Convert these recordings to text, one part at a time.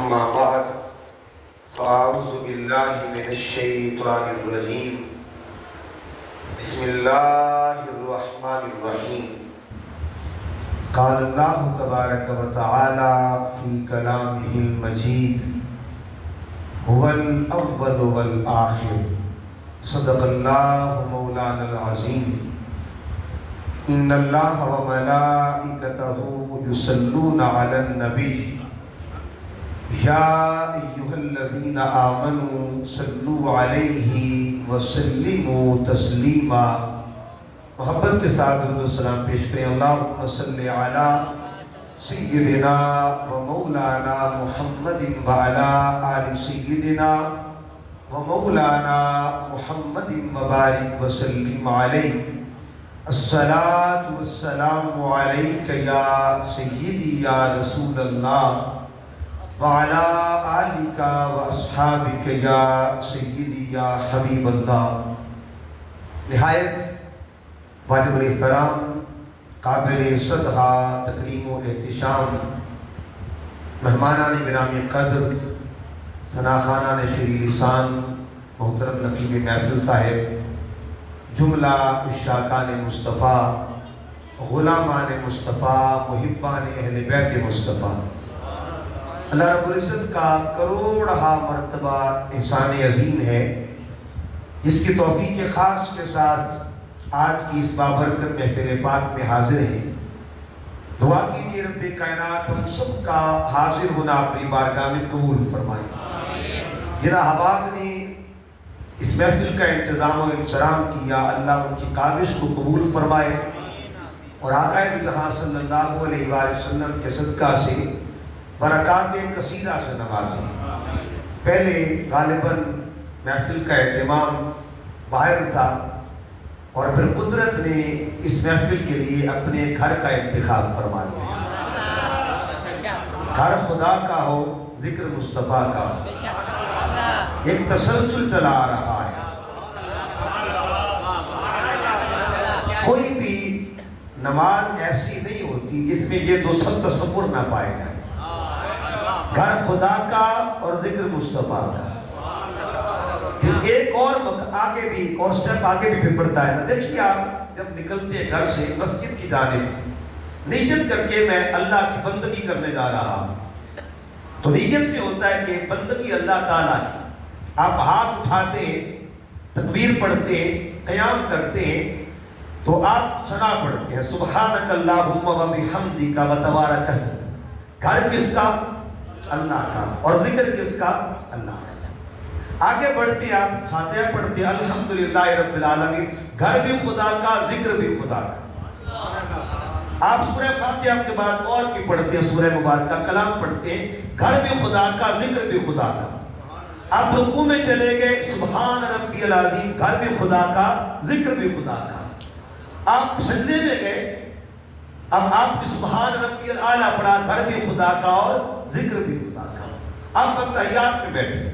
أما بعد فأعوذ بالله من الشيطان الرجيم بسم الله الرحمن الرحيم قال الله تبارك وتعالى في كلامه المجيد هو الأول والآخر صدق الله مولانا العظيم إن الله وملائكته يصلون على النبي يا أيها الذين آمنوا صلوا عليه وسلموا تسلیما۔ محبت کے ساتھ درود و سلام پیش کریں۔ اللہم صلی علی سیدنا و مولانا محمد وعلی آل سیدنا و مولانا محمد مبارک وسلم علیہ۔ الصلاة والسلام علیک یا سیدی یا رسول اللہ وعلی آلک و اصحابک یا سیدی یا حبیب اللہ۔ نہایت واجب الاحترام، قابل صدقہ تکریم و احتشام مہمانان گرامی قدر، ثناخانان شیریں لسان محترم نقیب محفل صاحب، جملہ عشاقان مصطفیٰ، غلامان مصطفیٰ، محبان اہل بیت مصطفیٰ، اللہ رب العزت کا کروڑہا مرتبہ احسان عظیم ہے جس کی توفیق خاص کے ساتھ آج کی اس بابرکت محفل پاک میں حاضر ہیں۔ دعا کیجیے رب کائنات ہم سب کا حاضر ہونا اپنی بارگاہ میں قبول فرمائے۔ جن احباب نے اس محفل کا انتظام و انصرام کیا، اللہ ان کی کاوش کو قبول فرمائے اور آقا جہاں صلی اللہ علیہ وآلہ وسلم کے صدقہ سے برکات کثیرہ سے نوازے۔ پہلے غالباً محفل کا اہتمام باہر تھا اور پھر قدرت نے اس محفل کے لیے اپنے گھر کا انتخاب فرما دیا۔ گھر خدا کا ہو، ذکر مصطفیٰ کا ایک تسلسل چلا آ رہا ہے۔ کوئی بھی نماز ایسی نہیں ہوتی جس میں یہ دو سب تصور نہ پائے گا، گھر خدا کا اور ذکر مصطفیٰ کا۔ پھر ایک اور آگے بھی اور سٹیپ آگے بھی پڑتا ہے نا۔ دیکھیے آپ جب نکلتے ہیں گھر سے مسجد کی جانب نیت کر کے میں اللہ کی بندگی کرنے جا رہا ہوں، تو نیت میں ہوتا ہے کہ بندگی اللہ تعالیٰ کی۔ آپ ہاتھ اٹھاتے ہیں، تکبیر پڑھتے ہیں، قیام کرتے ہیں تو آپ ثنا پڑھتے ہیں سبحانک اللہم و بحمدک و تبارک اسمک۔ گھر کس کا؟ اللہ کا، اور ذکر کس کا؟ اللہ کا۔ آگے بڑھتے ہیں آپ فاتحہ پڑھتے ہیں الحمدللہ رب العالمین، گھر بھی خدا کا، ذکر بھی خدا کا۔ آپ سورہ فاتحہ کے بعد اور بھی پڑھتے ہیں، سورہ مبارکہ کلام پڑھتے ہیں، گھر بھی خدا کا، ذکر بھی خدا کا۔ آپ رکوع میں چلے گئے سبحان ربی العظیم، گھر بھی خدا کا، ذکر بھی خدا کا۔ آپ سجدے میں گئے، اب آپ نے سبحان ربی الاعلیٰ پڑھا، گھر بھی خدا کا اور ذکر بھی خدا کا۔ آپ تحیات میں بیٹھے،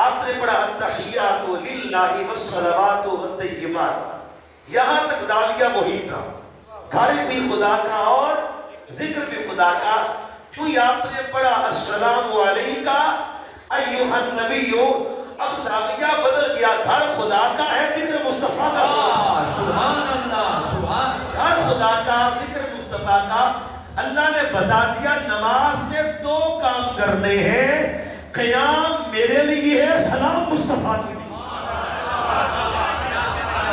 آپ نے پڑھا التحیات للہ والصلوات والطیبات، یہاں تک زاویہ وہی تھا، گھر بھی خدا کا اور ذکر بھی خدا کا۔ کیوں آپ نے پڑھا السلام علیکہ ایھا النبی، اب زاویہ بدل گیا، گھر خدا کا ہے، ذکر مصطفیٰ کا۔ سبحان اللہ، سبحان گھر خدا کا، ذکر مصطفیٰ کا۔ اللہ نے بتا دیا نماز میں دو کام کرنے ہیں، قیام میرے لیے ہے، سلام مصطفیٰ کے لیے۔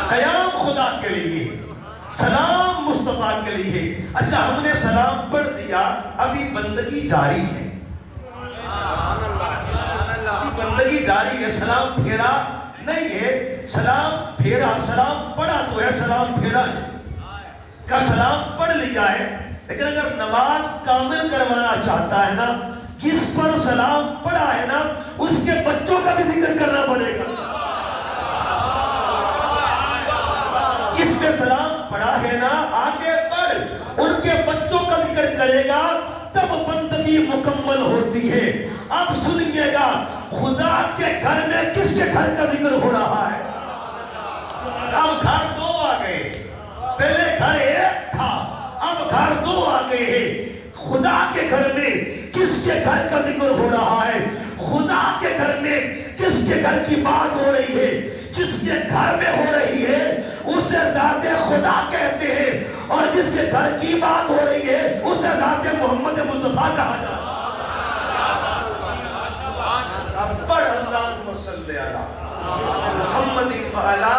قیام خدا کے لیے، سلام مصطفیٰ کے لیے۔ اچھا ہم نے سلام پڑھ دیا، ابھی بندگی جاری ہے، بندگی جاری ہے، سلام پھیرا نہیں ہے۔ سلام پھیرا، سلام پڑھا تو ہے، سلام پھیرا ہے کا سلام پڑھ لیا ہے، لیکن اگر نماز کامل کروانا چاہتا ہے نا، جس پر سلام پڑھا ہے نا اس کے بچوں کا بھی ذکر کرنا پڑے گا۔ جس پہ سلام پڑھا ہے نا آگے بڑھ، ان کے بچوں کا ذکر کرے گا، تب بندگی مکمل ہوتی ہے۔ اب سنیے گا خدا کے گھر میں کس کے گھر کا ذکر ہو رہا ہے؟ اب گھر دو آ گئے، پہلے گھر ایک تھا، اب گھر دو آ گئے ہیں۔ خدا کے گھر میں کس کے گھر کا ذکر ہو رہا کے گھر کی بات ہو رہی ہے، جس کے گھر میں ہو رہی ہے اسے ذات خدا کہتے ہیں، اور جس کے گھر کی بات ہو رہی ہے اسے ذات محمد مصطفیٰ کہا جاتا ہے۔ اب پڑھ اللہم صلی علی محمد وعلی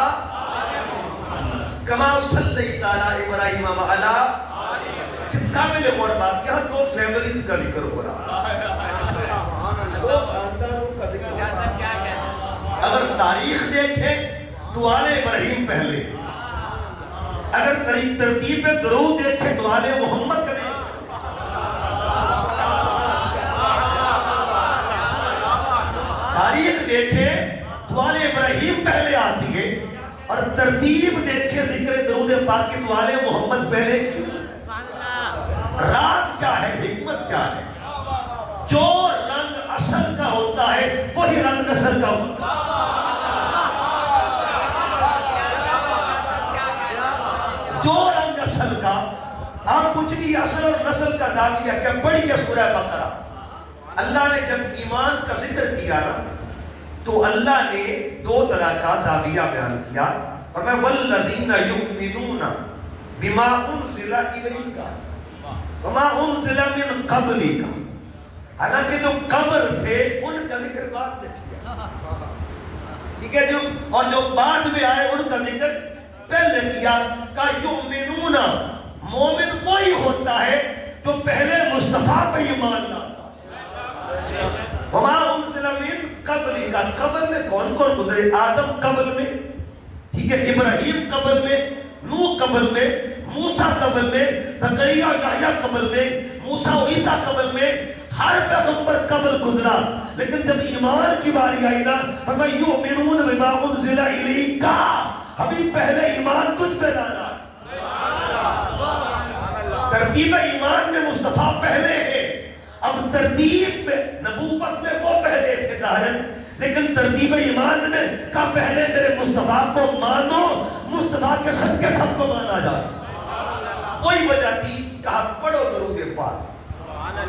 کما صلیت علی ابراہیم وعلی۔ قابل غور بات، یہاں دو فیملیز کا ذکر ہو رہا ہے، دو خاندانوں کا ذکر ہو رہا ہے۔ اگر تاریخ دیکھیں تو آل ابراہیم پہلے، اگر ترتیب میں درود دیکھیں تو آل محمد کریں، تاریخ دیکھیں تو آل ابراہیم پہلے آتی ہے، اور ترتیب دیکھیں ذکر درود پاک کی تو آل محمد پہلے۔ راز کیا ہے، حکمت کیا ہے؟ جو رنگ اصل کا ہوتا ہے وہی رنگ نسل کا ہوتا ہے۔ جو رنگ اصل کا، آپ کچھ بھی اصل اور نسل کا دعویٰ کیا، پڑھیے سورہ بقرہ۔ اللہ نے جب ایمان کا ذکر کیا نا تو اللہ نے دو طرح کا دعویٰ بیان کیا، فرمایا والذین یؤمنون بما انزل الیک وما انزل من قبلک۔ حالانکہ جو قبل تھے ان کا ذکر بعد میں کیا، ٹھیک ہے جو، اور جو بعد میں آئے ان کا ذکر پہلے کیا۔ کہ یؤمنون، مومن وہی ہوتا ہے جو پہلے مصطفیٰ پہ ایمان لاتا۔ وما انزل من قبلک، قبل میں کون کون گزرے؟ آدم قبل میں، ٹھیک ہے، ابراہیم قبل میں، نوح قبل میں، موسیٰ قبل میں، زکریا یحییٰ قبل میں، موسیٰ و عیسیٰ قبل میں، ہر پیغمبر قبل گزرا۔ لیکن جب ایمان کی باری آئی نا فرمایا یؤمنون بما انزل الیک، ابھی پہلے ایمان تجھ پہ لانا۔ ترتیب ایمان میں مصطفیٰ پہلے ہے، اب ترتیب میں نبوت میں وہ پہلے تھے ظاہر، لیکن ترتیب ایمان میں کا پہلے میرے مصطفیٰ کو مانو، مصطفیٰ کے صدقے سب کو مانا جائے۔ کوئی وجہ تھی، کہا پڑھو درود پاک۔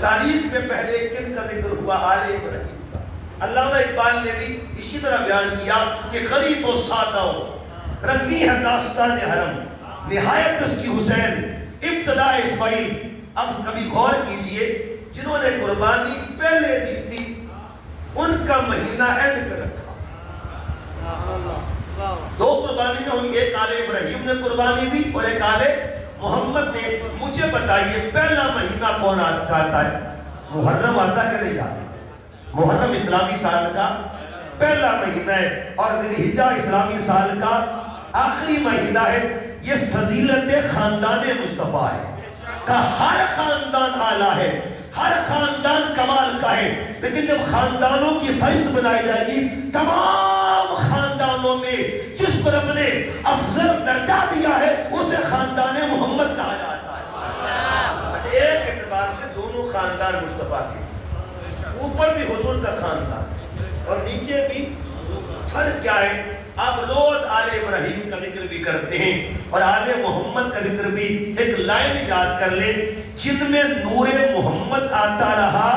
تاریخ میں پہلے کن کا ذکر ہوا؟ آل ابراہیم کا۔ علامہ اقبال نے بھی اسی طرح بیان کیا کہ غریب و سادہ رنگی ہے داستان حرم، نہایت اس کی حسین، ابتدا اسماعیل۔ اب کبھی غور کیجئے، جنہوں نے قربانی پہلے دی تھی ان کا مہینہ اینڈ پہ رکھا۔ دو قربانیاں ہوئی، ایک آل ابراہیم نے قربانی دی اور ایک آل محمد نے۔ مجھے بتائیے پہلا مہینہ کون آتا ہے؟ محرم آتا کہ نہیں آتا؟ محرم اسلامی سال کا پہلا مہینہ ہے، اور ذی الحجہ اسلامی سال کا آخری مہینہ ہے۔ یہ فضیلت خاندان مصطفیٰ ہے کہ ہر خاندان اعلیٰ ہے، ہر خاندان کمال کا ہے، لیکن جب خاندانوں کی فہرست بنائی جائے گی، تمام خاندانوں میں جس کو رب نے افضل درجہ دیا ہے اسے خاندان محمد کہا جاتا ہے۔ اچھا، ایک اعتبار سے دونوں خاندان مصطفیٰ کے، اوپر بھی حضور کا خاندان اور نیچے بھی، فرق کیا ہے؟ آپ روز آل ابراہیم کا ذکر بھی کرتے ہیں اور آل محمد کا ذکر بھی۔ ایک لائن یاد کر لیں، جن میں نور محمد آتا رہا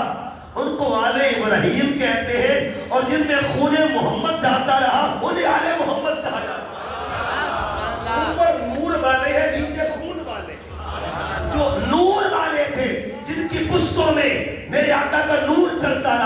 ان کو آل ابراہیم کہتے ہیں، اور جن میں خون محمد آتا رہا انہیں آل محمد کہا جاتا ہے۔ اوپر نور والے ہیں، نیچے خون والے۔ جو نور والے تھے، جن کی پشتوں میں میرے آقا کا نور چلتا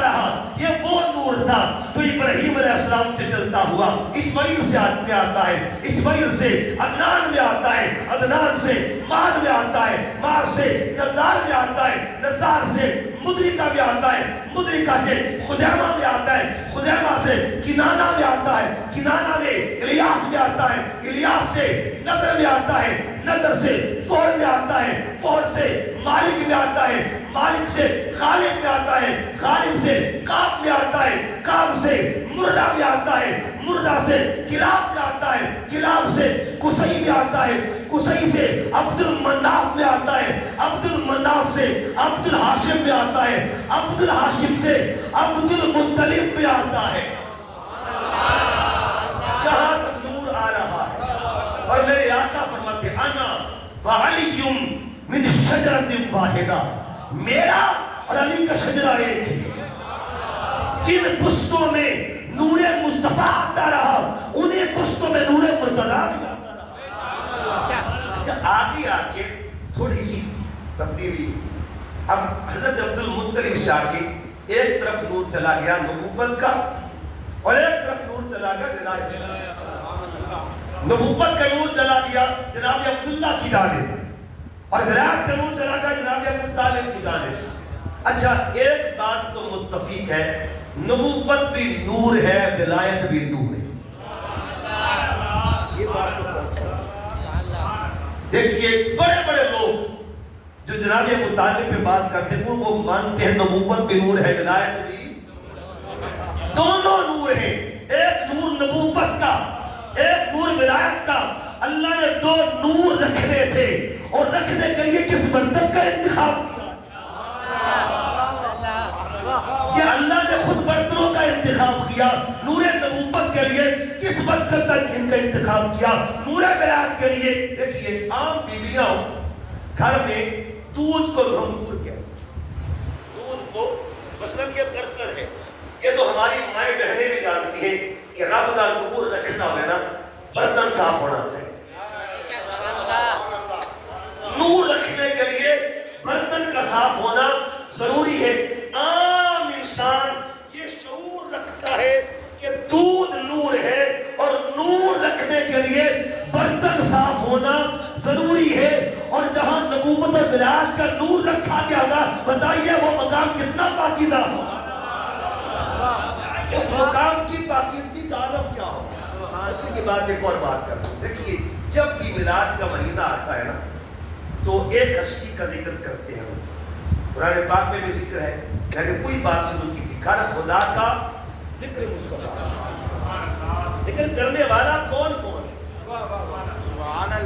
رہا، یہ وہ نور تھا جو ابراہیم علیہ السلام سے چلتا ہوا اسماعیل سے میں آتا ہے، اسماعیل سے عدنان میں آتا ہے، عدنان سے ماد میں آتا ہے، ماد سے نزار میں آتا ہے، نزار سے مدرکہ میں آتا ہے، مدرکہ سے خزیمہ میں آتا ہے، خزیمہ سے کنانہ میں آتا ہے، کنانہ میں الیاس میں آتا ہے، الیاس سے نظر میں آتا ہے، نظر سے فور میں آتا ہے، فور سے مالک میں آتا ہے، مالک سے خالق میں آتا ہے، خالق سے کعب میں آتا ہے، کعب سے مرہ میں آتا ہے، مرہ سے کلاب میں آتا ہے، کلاب سے قصی میں آتا ہے، قصی سے عبد المناف میں آتا ہے، عبد المناف سے عبد الحاشم میں آتا ہے، عبد الحاشم سے عبد المطلب میں آتا ہے۔ یہاں تک نور آ رہا ہے، اور میرے آقا فرماتے انا وعلی من شجرۃ واحدہ، میرا اور علی کا شجرہ ایک ہی ہے۔ جن پشتوں میں نور مصطفیٰ آتا رہا انہیں پشتوں میں نور مرتضیٰ بھی آتا رہا۔ اچھا آگے آگے تھوڑی سی تبدیلی، اب حضرت عبد المطلب سے آگے ایک طرف نور چلا گیا نبوت کا اور ایک طرف نور چلا گیا ولایت کا۔ نبوت کا نور چلا گیا جناب عبداللہ کی جانب اور ولایت کا نور چلا گیا جناب ابو طالب کی جانب۔ اچھا ایک بات تو متفق ہے، نبوت بھی نور ہے ولایت بھی نور ہے، یہ بات تو دیکھیے بڑے بڑے لوگ جو جناب ابو طالب پہ بات کرتے ہیں وہ مانتے ہیں نبوت بھی نور ہے ولایت بھی، دونوں نور ہیں، ایک نور نبوت کا ایک نور ولایت کا۔ اللہ نے دو نور رکھنے تھے اور رکھنے کے لیے کس برتن کا انتخاب کیا؟ یہ اللہ نے خود برتنوں کا انتخاب کیا۔ نور نبوت کے لیے کس برتن کا ان کا انتخاب کیا؟ نور ولایت کے لیے دیکھیے عام بیویاں گھر میں دودھ کو ہم نور کہتے ہیں، دودھ کو مثلاً یہ برتن ہے، یہ تو ہماری مائیں بہنیں بھی جانتی ہیں کہ رب کا نور رکھنا ہے نا برتن صاف ہونا چاہیے۔ نور رکھنے کے لیے برتن کا صاف ہونا ضروری ہے۔ عام انسان یہ شعور رکھتا ہے کہ دودھ نور ہے اور نور رکھنے کے لیے برتن صاف ہونا ضروری ہے، اور جہاں نبوت اور ولایت کا نور رکھا گیا گا بتائیے وہ مقام کتنا پاکیزہ ہوگا، اس مقام کی پاکیزگی کا عالم کیا ہوگا۔ یہ بات ایک اور بات کرتا ہوں، دیکھیے جب بھی میلاد کا مہینہ آتا ہے نا تو ایک ہستی کا ذکر کرتے ہیں، قرآن پاک میں بھی ذکر ہے، میں نے کوئی بات شروع کی تھی، گھر خدا کا ذکر مصطفیٰ، لیکن کرنے والا کون کون ہے؟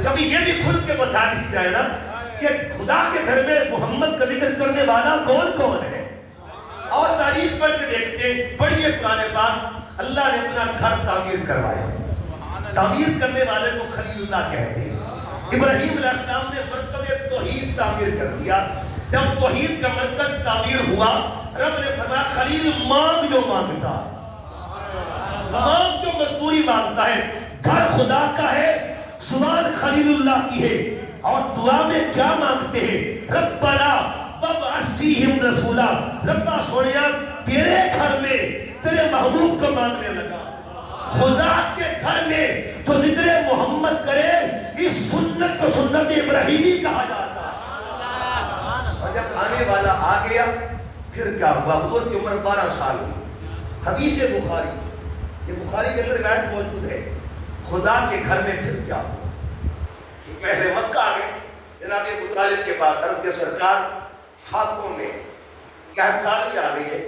کبھی یہ بھی کھل کے بتا دی جائے نا کہ خدا کے گھر میں محمد کا ذکر کرنے والا کون کون ہے، اور تاریخ پڑھ کے دیکھتے ہیں، پڑھیے قرآن پاک، اللہ نے اپنا گھر تعمیر کروایا، تعمیر کرنے والے کو خلیل اللہ کہتے ہیں۔ ابراہیم علیہ السلام نے مرکز توحید تعمیر کر دیا، جب توحید کا مرکز تعمیر ہوا رب نے فرمایا خلیل مانگ جو مانگتا ہے، مانگ جو مزدوری مانگتا ہے، گھر خدا کا ہے، زبان خلیل اللہ کی ہے، اور دعا میں کیا مانگتے ہیں؟ ربنا وابعث فیہم رسولا، ربا سونیا تیرے گھر میں تیرے محبوب کو مانگنے لگا، خدا کے گھر میں تو ذکر محمد کرے، اس سنت کو سنت ابراہیمی کہا جاتا ہے۔ اور جب آنے والا آ گیا پھر کیا ہوا؟ حضور کی عمر 12 سال ہوئی، حدیث بخاری، یہ بخاری کے اندر روایت موجود ہے، خدا کے گھر میں پھر کیا ہوا؟ پہلے مکہ آ گئے، جناب ابو طالب کے پاس عرض کے سرکار فاقوں میں 11 سال آ گئی ہے،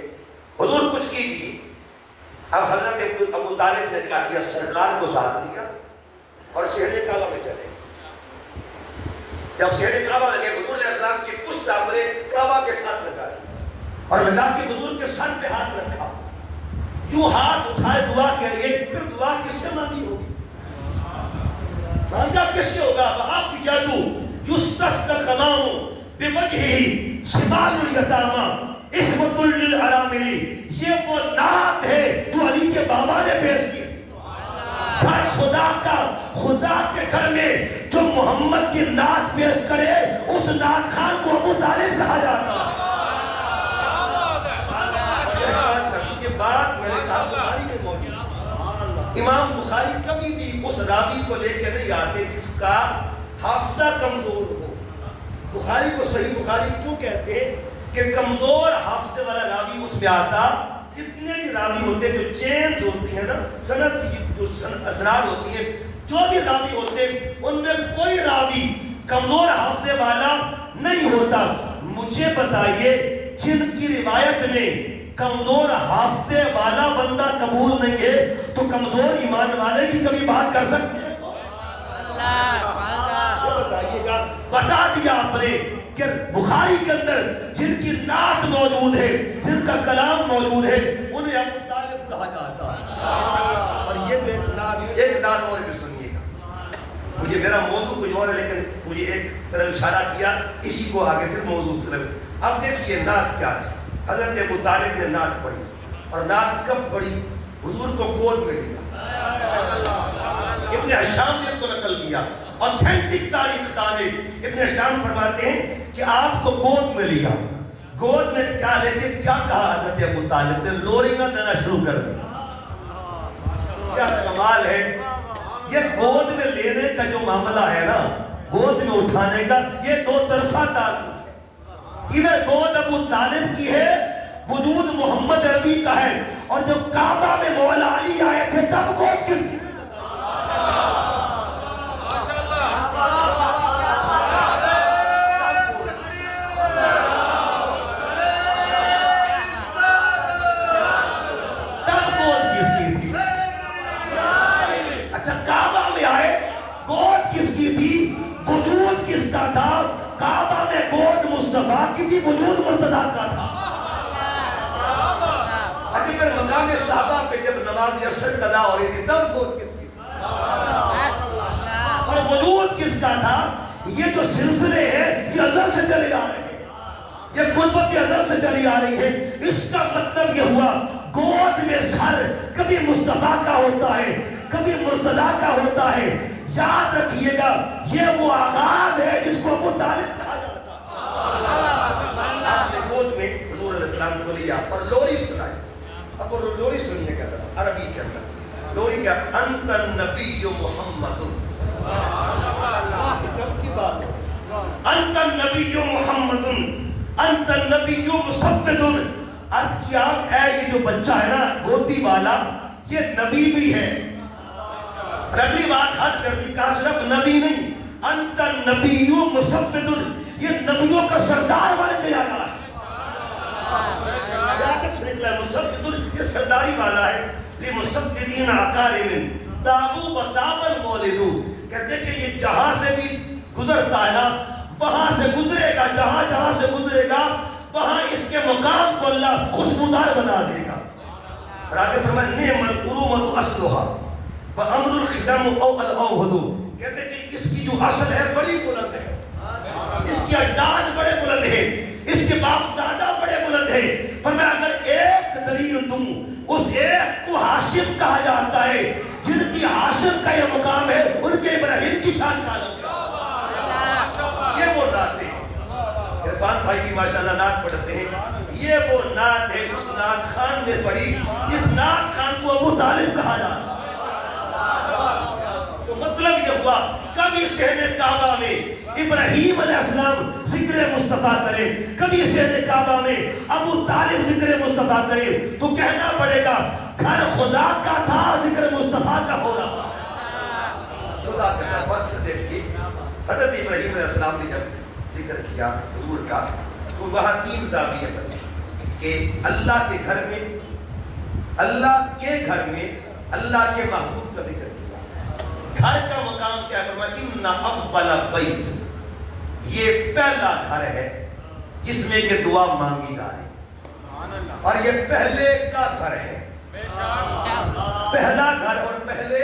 حضور کچھ کیجیے۔ اب حضرت ابو طالب نے کیا کیا؟ سرکار کو ساتھ لیا اور شہر کعبہ میں چلے۔ جب شہر کعبہ میں گئے حضور علیہ السلام کی پشت آپ نے کعبہ کے ساتھ لگائی اور لگا کے حضور کے سر پہ ہاتھ رکھا، یوں ہاتھ اٹھائے دعا کے لیے، پھر دعا کس سے مانگی ہوگی؟ مانگا کس سے ہوگا؟ آپ کی جادو یستسقى الغمام بوجهه شمال الیتامى عصمۃ للارامل، یہ وہ نعت ہے جو علی کے بابا نے پیش کی تھی۔ گھر خدا کا، خدا کے گھر میں جو محمد کی نعت پیش کرے اس نعت خان کو ابو طالب کہا جاتا ہے۔ یہ بات میں نے کہا بخاری میں موجود، امام بخاری کبھی بھی اس راوی کو لے کے نہیں آتے جس کا حافظہ کمزور ہو۔ بخاری کو صحیح بخاری کیوں کہتے ہیں؟ کہ کمزور حافظے والا راوی اس میں آتا، جتنے بھی راوی ہوتے ہیں جو چینز ہوتی ہیں نا، سند کی جو اسناد ہوتی ہیں، جو بھی راوی ہوتے ہیں ان میں کوئی راوی کمزور حافظے والا نہیں ہوتا۔ مجھے بتائیے جن کی روایت میں کمزور حافظے والا بندہ قبول نہیں ہے تو کمزور ایمان والے کی کبھی بات کر سکتے ہیں؟ بتائیے گا، بتا دیا آپ نے کہ بخاری کے اندر جن کی نعت موجود ہے، جن کا کلام موجود ہے، انہیں ابو طالب کہا جاتا ہے۔ اور یہ تو ایک نعت اور بھی سنیے گا، مجھے میرا موضوع کچھ اور ہے لیکن مجھے ایک طرف اشارہ کیا، اسی کو آگے پھر موضوع طرف۔ اب دیکھیے نعت کیا تھی، حضرت ابو طالب نے نعت پڑھی اور نعت کب پڑھی؟ حضور کو گود میں لیا. ابن ہشام نے اس کو نقل کیا. اوتھینٹک تاریخ دانے ابن ہشام فرماتے ہیں کہ آپ کو گود میں لیا. گود میں کیا لے کے کیا کہا حضرت ابو طالب نے؟ لوریاں دینا شروع کر دی. کیا کمال ہے. یہ گود میں لینے کا جو معاملہ ہے نا، گود میں اٹھانے کا، یہ دو طرفہ تعلق. ادھر گود ابو طالب کی ہے، وجود محمد عربی کا ہے. اور جب کعبہ میں مولا علی آئے تھے تب گود کس کی؟ کعبہ میں گود مصطفیٰ کی تھی، وجود مرتضیٰ کا تھا. اچھا پھر مقام صحابہ پہ جب نماز عصر قضا ہو رہی تھی تب گود کس کی اور وجود کس کا تھا؟ یہ جو سلسلے ہیں یہ اللہ سے چلے آ رہے ہیں، یہ قربت ازل سے چلی آ رہی ہے. اس کا مطلب یہ ہوا گود میں سر کبھی مصطفیٰ کا ہوتا ہے، کبھی مرتضیٰ کا ہوتا ہے. یاد رکھیے گا یہ وہ آغاز ہے جس کو ابو طالب کہا جاتا ہے. آپ نے گود میں حضور علیہ السلام کو لیا اور لوری سنائی. اب وہ لوری سنیے گا عربی کے اندر. لوری کیا؟ انت النبی محمد، کب کی بات ہے؟ انت النبی محمد، انت النبی مسبد. عرض کیا اے یہ جو بچہ ہے نا گودی والا، یہ نبی بھی ہے. اور اگلی بات حد کر دی، کہا صرف نبی نہیں، انت النبی مسبد، یہ نبیوں کا سردار بن کے آیا ہے. مسبد یہ سرداری والا ہے. لِمُسَبِّدِينَ عَقَارِمٍ تَابُوا وَتَابَ الْمَوْلِدُ. کہتے کہ یہ جہاں سے بھی گزرتا ہے نا وہاں سے گزرے گا، جہاں سے گزرے گا وہاں اس کے مقام کو اللہ خوشبودار بنا دے گا. اور آگے فرمائے نِعْمَ الْعُرُومَةُ أَصْلُهَا وَأَمْرُ الْخِدَمُ أَوْهَدُ. کہتے کہ اس کی جو اصل ہے بڑی بلند ہے، اس کے اجداد بڑے بلند ہیں، اس کے باپ دادا بڑے بلند ہیں. فرمایا اگر ایک دلیل دوں، اس ایک کو ہاشم کہا جاتا ہے. جن کی ہاشم کا یہ مقام ہے ان کے ابراہیم کی شان کا عالم ہے. یہ وہ نعت ہے. عرفان بھائی بھی ماشاءاللہ نعت پڑھتے ہیں. یہ وہ نعت ہے اس نعت خان نے پڑھی جس نعت خان کو ابو طالب کہا جاتا ہے. تو مطلب یہ ہوا کبھی شہر کعبہ میں ابراہیم علیہ السلام ذکر مصطفیٰ کرے، کبھی شہر کعبہ میں ابو طالب ذکر مصطفیٰ کرے تو کہنا پڑے گا گھر خدا کا تھا، ذکر مصطفیٰ کا ہو رہا. خدا کا وقت دیکھیے حضرت ابراہیم علیہ السلام نے جب ذکر کیا حضور کا تو وہاں تین زاویے بنے کہ اللہ کے گھر میں، اللہ کے گھر میں اللہ کے محبوب کا ذکر کیا. گھر کا مقام کیا فرمایا؟ ان اول بیت، یہ پہلا گھر ہے جس میں یہ دعا مانگی جائے اور یہ پہلے کا گھر ہے. پہلا گھر اور پہلے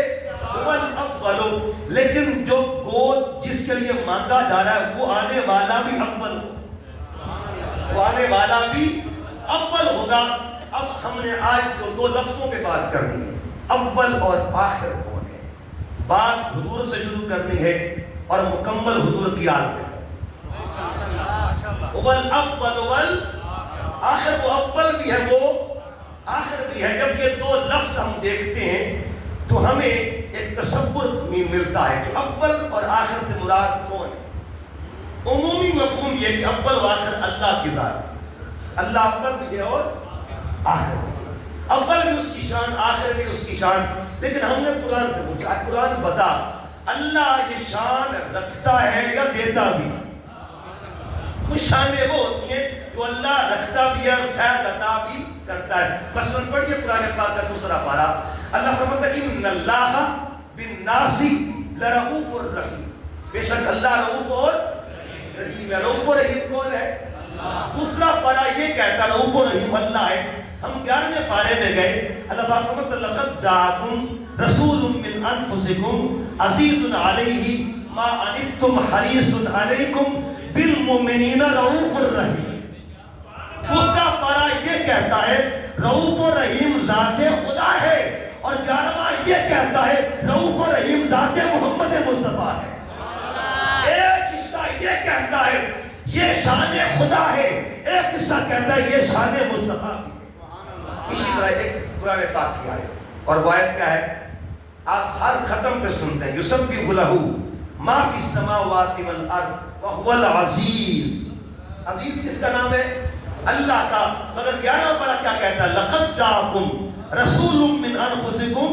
اول. لیکن جو گود جس کے لیے مانگا جا رہا ہے وہ آنے والا بھی اول، وہ آنے والا بھی اول ہوگا. اب ہم نے آج دو لفظوں پہ بات کرنی ہے، اول اور آخر کون ہے. بات حضور سے شروع کرنی ہے اور مکمل حضور کی آل پہ. اول آخر، وہ اول بھی ہے وہ آخر بھی ہے. جب یہ دو لفظ ہم دیکھتے ہیں تو ہمیں ایک تصور ملتا ہے کہ اول اور آخر سے مراد کون ہے. عمومی مفہوم یہ کہ اول و آخر اللہ کی ذات ہے. اللہ اول بھی ہے اور آخر بھی ہے. اول بھی اس کی شان، آخر بھی اس کی شان. لیکن ہم نے قرآن سے پوچھا، قرآن بتا اللہ یہ شان رکھتا ہے یا دیتا بھی؟ کچھ شانیں وہ ہوتی ہیں جو اللہ رکھتا بھی ہے اور فیض عطا بھی کرتا ہے. مثلاً پڑھیے قرآن پاک کا دوسرا پارہ. اللہ فرماتا ہے ان اللہ بالناس لرؤوف الرحیم. بے شک اللہ رؤوف اور رحیم ہے. رؤوف و رحیم کون ہے؟ دوسرا پارہ یہ کہتا ہے رؤوف و رحیم اللہ ہے. ہم 11ویں پارے میں گئے، اللہ پاک فرماتا ہے لقد جاءکم رسول من انفسکم عزیز علیہ ما عنتم حریص علیکم بالمؤمنین رؤوف الرحیم. دوسرا پارہ یہ کہتا ہے رؤوف و رحیم ذات خدا ہے، اور 11واں یہ کہتا ہے رؤوف و رحیم ذات محمد مصطفیٰ ہے۔ ایک حصہ یہ کہتا ہے یہ شان خدا ہے، ایک حصہ کہتا ہے یہ شان مصطفیٰ بھی ہے۔ اسی طرح ایک قرآن پاک کی آیت، اور وہ آیت کیا ہے؟ آپ ہر ختم پہ سنتے ہیں یسبح لہ ما فی السماوات والارض وهو العزیز۔ عزیز کس کا نام ہے؟ اللہ کا۔ مگر 11واں پارہ کیا کہتا ہے؟ لقد جاءکم رسول من انفسکم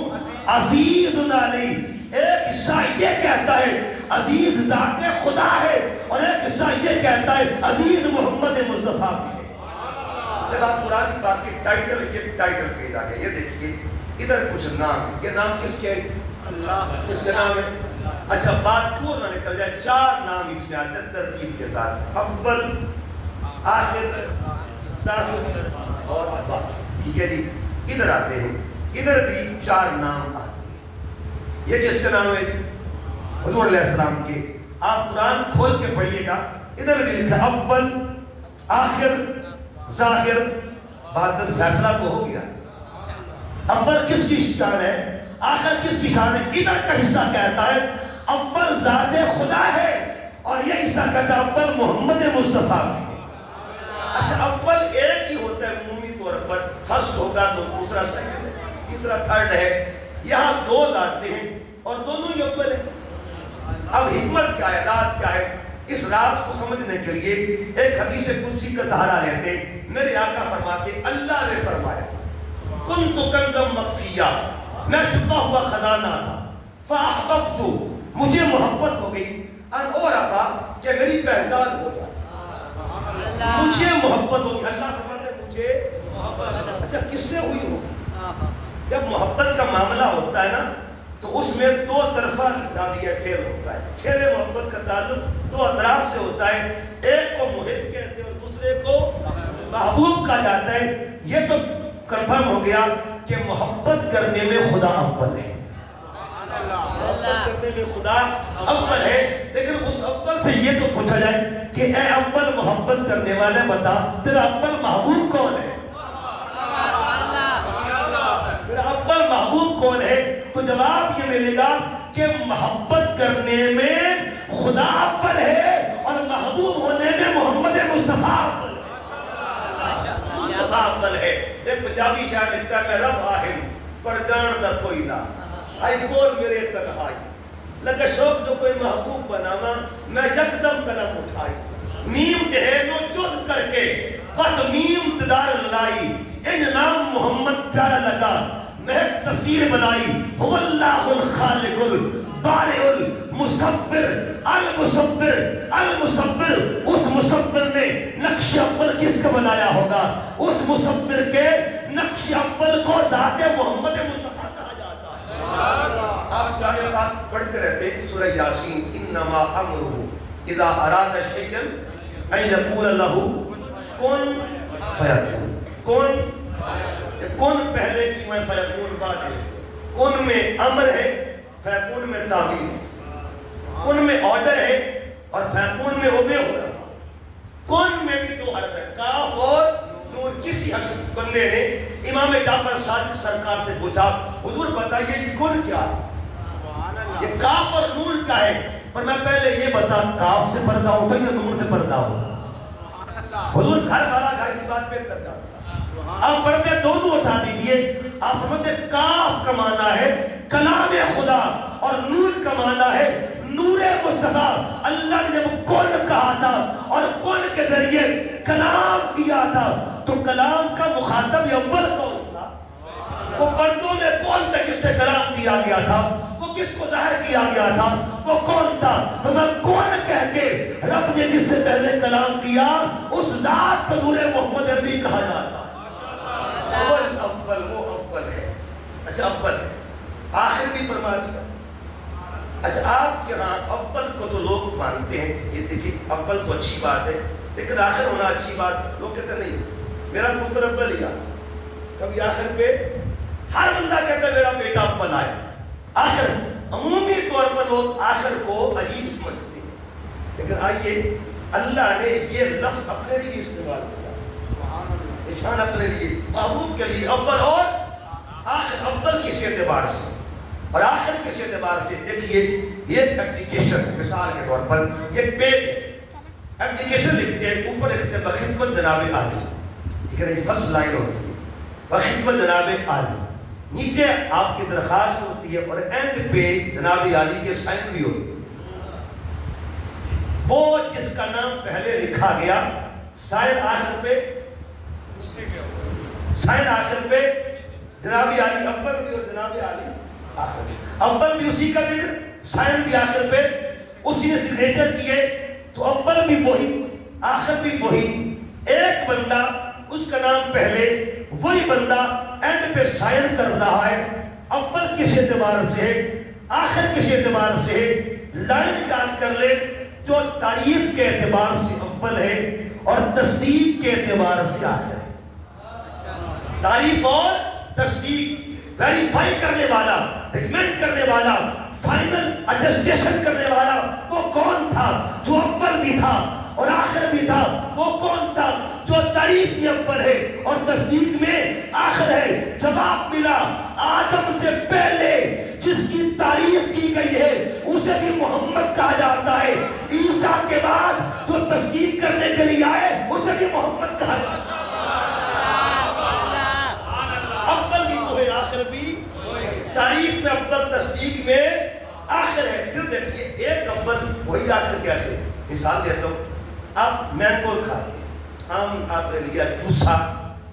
عزیز علیہ۔ ایک حصہ یہ کہتا ہے عزیز ذات خدا ہے، اور ایک حصہ یہ کہتا ہے عزیز محمد مصطفیٰ بھی ہے۔ جب آپ قرآن پاک کی ٹائٹل پیدا ہے، یہ دیکھیے ادھر کچھ نام ہے، یہ نام کس کے ہے؟ اللہ۔ کس کا نام ہے؟ اچھا بات کیوں نہ نکل جائے، 4 نام اس میں آتے ہیں ترتیب کے ساتھ، اول، آخر، ظاہر اور باطن۔ ٹھیک ہے جی، ادھر آتے ہیں، ادھر بھی 4 نام آتے ہیں۔ یہ کس کا نام ہے؟ حضور علیہ السلام کے۔ آپ قرآن کھول کے پڑھیے گا، ادھر بھی لکھا اول، آخر، ظاہر، باطن۔ فیصلہ تو ہو گیا، اول کس کی شان ہے، آخر کس کی شان ہے؟ ادھر کا حصہ کہتا ہے اول ذات خدا ہے، اور یہ حصہ کہتا ہے اول محمد مصطفیٰ بھی ہے۔ اچھا اول ایک ہی ہوتا ہے عمومی طور پر، فرسٹ ہوگا تو دوسرا سیکنڈ ہے، تیسرا تھرڈ ہے، یہاں 2 ذاتیں ہیں اور دونوں ہی اول ہیں۔ اب حکمت کیا ہے، راز کیا ہے؟ اس راز کو سمجھنے کے لیے ایک حدیث قدسی کا سہارا لیتے ہیں۔ میرے آقا فرماتے اللہ نے فرمایا کنت کنزا مخفیہ، میں چھپا ہوا خزانہ تھا، فاحببت، مجھے محبت ہو گئی، ان اعرف، کہ میری پہچان ہو گئی، مجھے محبت ہو گئی۔ اللہ فرماتے مجھے محبت۔ اچھا کس سے ہوئی ہو؟ جب محبت کا معاملہ ہوتا ہے نا تو اس میں 2 طرفہ زاویہ فعل ہوتا ہے۔ فعل محبت کا تعلق 2 اطراف سے ہوتا ہے، ایک کو محب کہتے ہیں اور دوسرے کو محبوب کہا جاتا ہے۔ یہ تو کنفرم ہو گیا کہ محبت کرنے میں خدا اول ہے، محبت کرنے میں خدا اول ہے۔ لیکن اس اول سے یہ تو پوچھا جائے کہ اے اول محبت کرنے والے بتا تیرا اول محبوب کون ہے؟ تیرا اول محبوب کون ہے؟ تو جواب یہ ملے گا کہ محبت کرنے میں خدا اول ہے، اور محبوب ہونے میں محمد مصطفیٰ اول ہے، مصطفیٰ اول ہے۔ ایک پنجابی شاعر لکھتا ہے میں رب آہم پر جان دا کوئی نہ، آئی کول میرے تنہائی، لگا شوق جو کوئی محبوب بنانا، میں یکدم قلم اٹھائی، میم دہینو جز کر کے فت میم تدار لائی، ان نام محمد پیارا لگا، مہک تصویر بنائی، هو اللہ الخالق البارئ المصور المصور المصور۔ اس مصور نے نقش اول کس کا بنایا ہوگا؟ اس مصور کے نقش اول کو ذات محمد مصطفیٰ کہا جاتا ہے۔ آپ قرآن پاک پڑھتے رہتے ہیں، سورہ یاسین، انما امرہ اذا اراد شیئا ان یقول لہ کن فیکون۔ کن پہلے کی میں فیکون بعد ہے۔ کن میں امر ہے، فیکون میں تعبیر ہے۔ کن میں آرڈر ہے اور فیکون میں اوبے ہو رہا۔ کن میں بھی 2 حرف ہے، کاف اور نون۔ کسی بندے نے امام جعفر صادق سرکار سے پوچھا حضور بتائیے یہ کن کیا ہے؟ یہ کاف اور نون کا ہے۔ پر میں پہلے یہ بتا کاف سے پردہ ہوتا ہے یا نون سے پردہ ہوتا؟ حضور گھر والا گھر کی بات پہ کر جاتا۔ آپ پردے دونوں اٹھا دیجئے۔ آپ سمجھتے کاف کا معنی ہے کلام خدا اور نور کا معنی ہے نور مصطفیٰ۔ اللہ نے جب کون کہا تھا اور کون کے ذریعے کلام کیا تھا تو کلام کا مخاطب اول کون تھا؟ وہ پردوں میں کون تھا جس سے کلام کیا گیا تھا؟ وہ کس کو ظاہر کیا گیا تھا؟ وہ کون تھا؟ تو میں کون کہہ کے رب نے جس سے پہلے کلام کیا اس ذات کو نور محمد عربی کہا جاتا ہے۔ اول وہ اول ہے۔ اچھا اول ہے، آخر بھی فرما دیا۔ اچھا آپ یہاں اول کو تو لوگ مانتے ہیں، یہ دیکھیں اول تو اچھی بات ہے، لیکن آخر ہونا اچھی بات لوگ کہتے نہیں میرا پتر اول ہی آ، کبھی آخر پہ ہر بندہ کہتا ہے میرا بیٹا اول آئے۔ آخر عمومی طور پر لوگ آخر کو عجیب سمجھتے ہیں، لیکن آئیے اللہ نے یہ لفظ اپنے لیے استعمال کیا۔ نشان اپنے لیے، محبوب کے لیے اول اور آخر، اول کس اعتبار سے اور آخر کس اعتبار سے؟ دیکھیے یہ اپلیکیشن مثال کے طور پر یہ پیج اپلیکیشن لکھتے ہیں، اوپر لکھتے ہیں بخدمت جناب عالی، ٹھیک ہے نا، یہ فرسٹ لائن ہوتی ہے بخدمت جناب عالی، نیچے آپ کی درخواست ہوتی ہے اور اینڈ پہ جناب عالی کے سائن بھی ہوتے ہیں۔ وہ جس کا نام پہلے لکھا گیا سائن آخر پہ، سائن آخر پہ جناب عالی اول بھی اور جناب عالی آخر پہ، اول بھی اسی کا ذکر، سائن بھی آخر پہ، اسی نے سگنیچر کیے تو اول بھی وہی آخر بھی وہی، ایک بندہ اس کا نام پہلے، وہی بندہ اینڈ پہ سائن کر رہا ہے۔ اول کس اعتبار سے ہے، آخر کس اعتبار سے ہے، لائن یاد کر لے، جو تعریف کے اعتبار سے اول ہے اور تصدیق کے اعتبار سے آخر ہے۔ تعریف اور تصدیق، ویریفائی کرنے والا، ریکمینڈ کرنے والا، فائنل اٹیسٹیشن کرنے والا وہ کون تھا؟ جو اول بھی تھا اور آخر بھی تھا۔ وہ کون تھا؟ جو تعریف میں اول ہے اور تصدیق میں آخر ہے۔ جواب ملا، آدم سے پہلے جس کی تعریف کی گئی ہے اسے بھی محمد کہا جاتا ہے، عیسیٰ کے بعد جو تصدیق کرنے کے لیے آئے اسے بھی محمد کہا جاتا ہے۔ اول بھی تو ہے، آخر بھی، تعریف میں اول، تصدیق میں آخر ہے۔ پھر دیکھیے ایک اول وہی آخر کیسے؟ مثال دیتا ہوں، آپ مینگو کھاتے ہیں، آم آپ نے لیا، چوسا،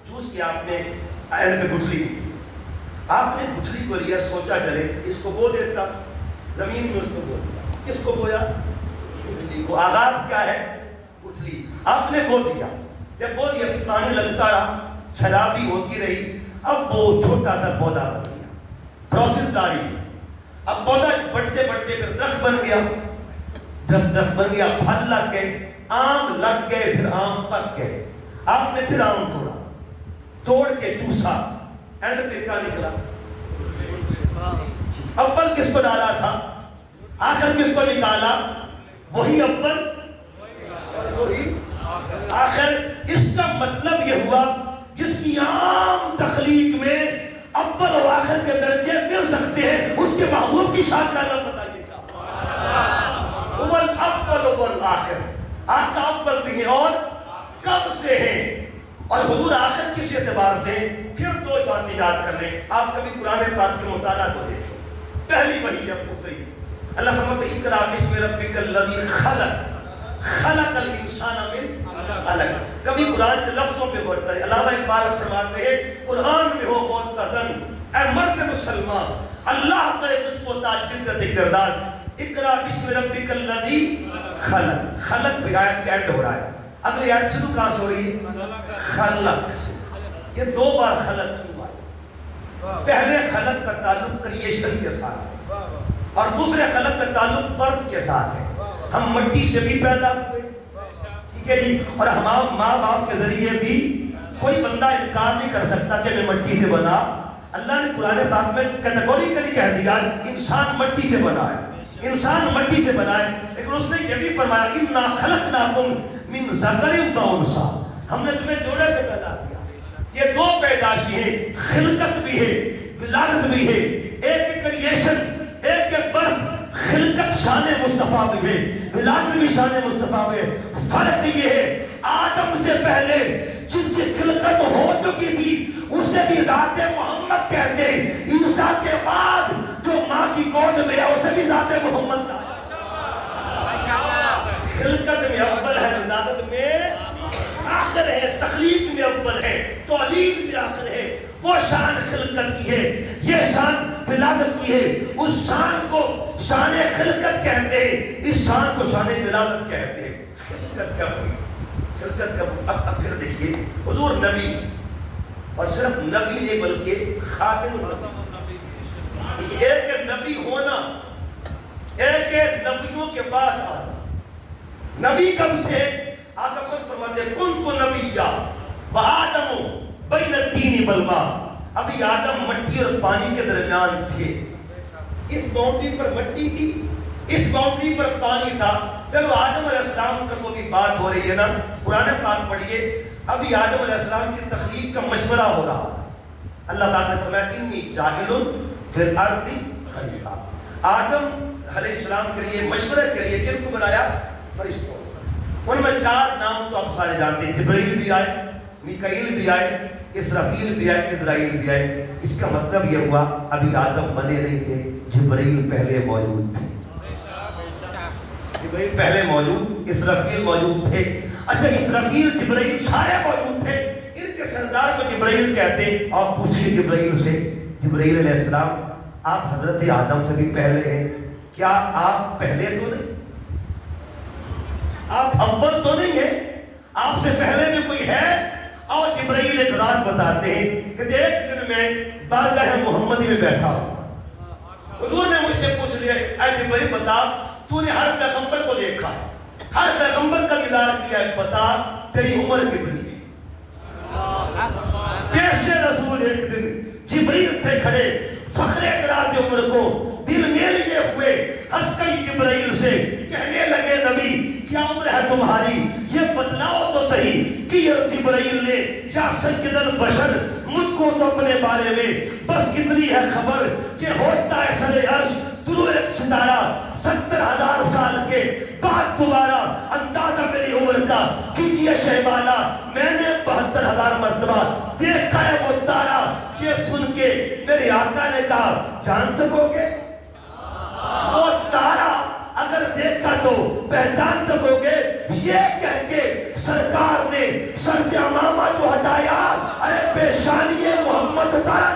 چوس کے آپ نے اینڈ پہ گٹھلی دی، آپ نے گٹھلی کو لیا، سوچا چلے اس کو بو دیتا، زمین میں اس کو بو دیا، کس کو بویا؟ گٹھلی کو۔ آغاز کیا ہے؟ گٹھلی، آپ نے بو دیا، جب بو دیا پانی لگتا رہا، شرابی ہوتی رہی، اب وہ چھوٹا سا پودا بن گیا، پروسیس جاری ہے۔ اب پودا بڑھتے بڑھتے پھر درخت بن گیا، جب درخت بن گیا پھل لگ گئے، آم لگ گئے، پھر آم پک گئے، آپ نے پھر آم توڑا، توڑ کے چوسا، اینڈ پہ کیا نکلا؟ اول کس کو ڈالا تھا، آخر کس کو نکالا؟ وہی اول اور وہی آخر۔ اس کا مطلب یہ ہوا جس کی عام تخلیق میں اول و آخر کے درجے مل سکتے ہیں، اس کے محبوب کی شان کا نام بتائیے گا۔ اول اول اول آخر، آقا اول بھی ہے اور کب سے ہے، اور حضور آخر کس اعتبار سے؟ پھر دو باتیں یاد کر لیں۔ آپ کبھی قرآن پاک کے مطالعہ کو دیکھیں، پہلی وحی جب اتری، اللہ فرماتا ہے اقرأ بسم ربک الذی خلق، خلق الانسان من علق۔ کبھی قرآن کے لفظوں پہ غور کریں، علامہ اقبال فرماتے ہیں قرآن میں ہو معتزن اے مرد مسلمان، اللہ کرے تجھ کو تاج جدت کردار۔ اقرأ بسم ربک الذی خلق، خلق بھی آیت کا اینڈ ہو رہا ہے، اگلی آیت شروع کہاں سے ہو رہی ہے؟ خلق سے۔ یہ دو بار خلق کیوں آئی؟ پہلے خلق کا تعلق کریشن کے ساتھ ہے اور دوسرے خلق کا تعلق برت کے ساتھ ہے۔ ہم مٹی سے بھی پیدا ہوئے، ٹھیک ہے جی، اور ہم ماں باپ کے ذریعے بھی، کوئی بندہ انکار نہیں کر سکتا کہ میں مٹی سے بنا۔ اللہ نے قرآن پاک میں کیٹیگوریکلی کہہ دیا انسان مٹی سے بنا ہے، انسان مٹی سے بنا ہے، لیکن اس نے یہ بھی فرمایا انا خلقناکم من ذکر و انثی، ہم نے تمہیں جوڑے سے پیدا کیا۔ یہ دو پیدائشی ہیں، خلقت بھی ہے، ولادت بھی ہے، ایک کریشن، ایک برت۔ خلقت شان مصطفیٰ بھی ہے، ولادت بھی شان مصطفیٰ بھی ہے۔ فرق یہ ہے آدم سے پہلے جس کی خلقت ہو چکی تھی اسے بھی ذات محمد کہتے ہیں، عیسیٰ کے بعد جو ماں کی گود میں ہے اسے بھی ذات محمد کہا۔ خلقت میں اول ہے، ولادت میں آخر ہے، تخلیق میں اول ہے، تعلیم میں آخر ہے۔ وہ شان خلقت کی ہے، یہ شان ولادت کی ہے۔ اس شان کو شان خلقت کہتے ہیں، اس شان کو شان ولادت کہتے ہیں۔ خلقت کب ہوئی؟ خلقت کب ہوئی؟ اب پھر دیکھیے حضور نبی، اور صرف نبی نہیں بلکہ خاتم النبی، ایک نبی ہونا، ایک نبیوں کے بعد آنا۔ نبی کب سے؟ آقا خود فرماتے ہیں کنت نبیا وآدم بین الطین والماء، ابھی آدم مٹی اور پانی کے درمیان تھے۔ اس باؤنڈری پر مٹی تھی، اس باؤنڈری پر پانی تھا۔ چلو آدم علیہ السلام کا کوئی بات ہو رہی ہے نا، قرآن پاک پڑھیے، ابھی آدم علیہ السلام کی تخلیق کا مشورہ ہو رہا تھا. اللہ تعالیٰ نے فرمایا انی جاعل فی الارض خلیفہ. آدم علیہ السلام کے لیے مشورے کے لیے کن کو بلایا؟ فرشتوں. ان میں 4 نام تو آپ سارے جانتے ہیں. جبرائیل بھی آئے, میکائیل بھی آئے, اسرافیل بھی آئے, اسرائیل بھی آئے. اس کا مطلب یہ ہوا ابھی آدم بنے نہیں تھے, جبرائیل پہلے موجود تھے. جبرائیل پہلے موجود, اسرافیل موجود تھے. اچھا اسرافیل جبرائیل سارے موجود تھے. ان کے سردار کو جبرائیل کہتے ہیں. آپ پوچھیے جبرائیل سے, جبرائیل علیہ السلام آپ حضرت آدم سے بھی پہلے ہیں, کیا آپ پہلے تو نہیں؟ آپ اول تو نہیں ہیں, آپ سے پہلے بھی کوئی ہے؟ اور جبرائیل ایک رات بتاتے ہیں کہ ایک دن میں بارگاہ محمدی میں بیٹھا ہوں. حضور نے مجھ سے پوچھ لیا, اے جبرائیل بتا, تو نے ہر پیغمبر کو دیکھا ہے, ہر پیغمبر کا دیدار کیا ہے, بتا تیری عمر کتنی ہے؟ پیش رسول ایک دن جبرائیل تھے کھڑے, فخر اعتراض عمر کو دل میں لیے ہوئے ہنس کر جبرائیل سے کہنے لگے, نبی کیا عمر ہے تمہاری, یہ بتلاؤ تو صحیح. کہ جبرائیل نے یا سید البشر, مجھ کو تو اپنے بارے میں بس اتنی ہے خبر کہ ہوتا ہے سر عرش طلوع ایک ستارہ 70,000 سال کے بعد دوبارہ. اندازہ میری عمر کا کیجئے شہبالا, میں نے 72,000 مرتبہ دیکھا ہے وہ تارا. یہ سن کے میرے آقا نے کہا, جان سکو گے وہ تارا اگر دیکھا تو پہچان سکو گے؟ یہ کہہ کے سرکار نے سر سے امامہ جو ہٹایا, ارے پیشانی محمد تارا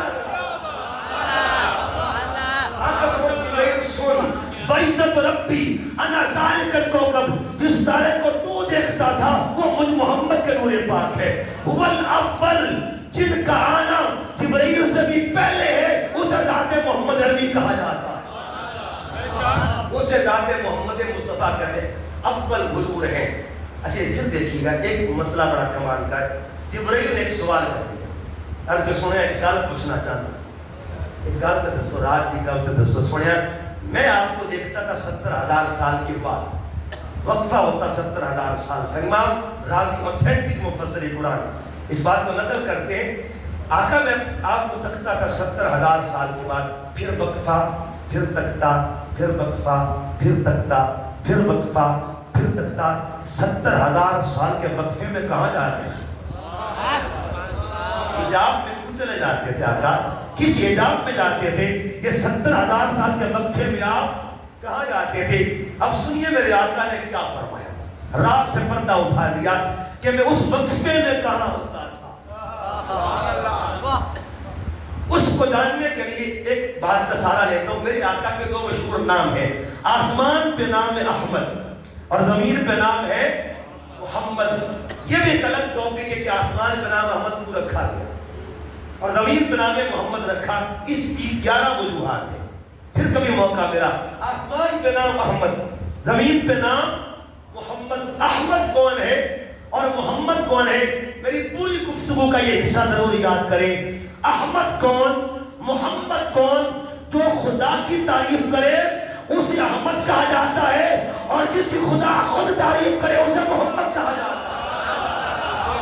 سن وعزت ربی انا ذالک الکوکب, جس تارے کو تو دیکھتا تھا وہ مجھ محمد کے نور پاک ہے. هو الاول, جن کا آنا جبرائیل سے بھی پہلے ہے, اسے ذات محمد عربی کہا جاتا ہے. اسے ذات محمد مصطفیٰ کہتے ہیں, اول حضور ہیں. اچھا پھر دیکھیے گا ایک مسئلہ بڑا کمال کا ہے. جبرائیل نے ایک سوال کر دیا, ارے کہ سنیں ایک گل پوچھنا چاہتا, ایک گل تو دسو, راج کی گل تو دسو. سنیا, میں آپ کو دیکھتا تھا 70,000 سال کے بعد, وقفہ ہوتا 70,000 سال کا. امام راضی اوتھینٹک مفسر قرآن اس بات کو نقل کرتے ہیں, آقا میں آپ کو تکتا تھا 70,000 سال کے بعد, پھر وقفہ, پھر تکتا, پھر وقفہ, پھر تکتا, پھر وقفہ, پھر تکتا. 70,000 سال کے وقفے میں کہاں جاتے ہیں؟ حجاب میں کیوں چلے جاتے تھے آقا؟ کس حجاب میں جاتے تھے؟ یہ 70,000 سال کے وقفے میں آپ کہاں جاتے تھے؟ اب سنیے میرے آقا نے کیا فرمایا. رات سے پردہ اٹھا دیا کہ میں اس وقفے میں کہاں ہوتا تھا. اس کو جاننے کے لیے ایک بات کا سہارا لیتا ہوں. میرے آقا کے 2 مشہور نام ہیں. آسمان پہ نام ہے احمد اور زمین پہ نام ہے محمد. یہ بھی ایک الگ ٹاپک ہے کہ آسمان پہ نام احمد کو رکھا گیا اور زمین پہ نام محمد رکھا. اس کی 11 وجوہات ہیں. پھر کبھی موقع ملا, آسمان پہ نام احمد, زمین پہ نام محمد. احمد کون ہے اور محمد کون ہے؟ میری پوری گفتگو کا یہ حصہ ضرور یاد کریں. احمد کون, محمد کون؟ جو خدا کی تعریف کرے اسے احمد کہا جاتا ہے, اور جس کی خدا خود تعریف کرے اسے محمد کہا جاتا ہے.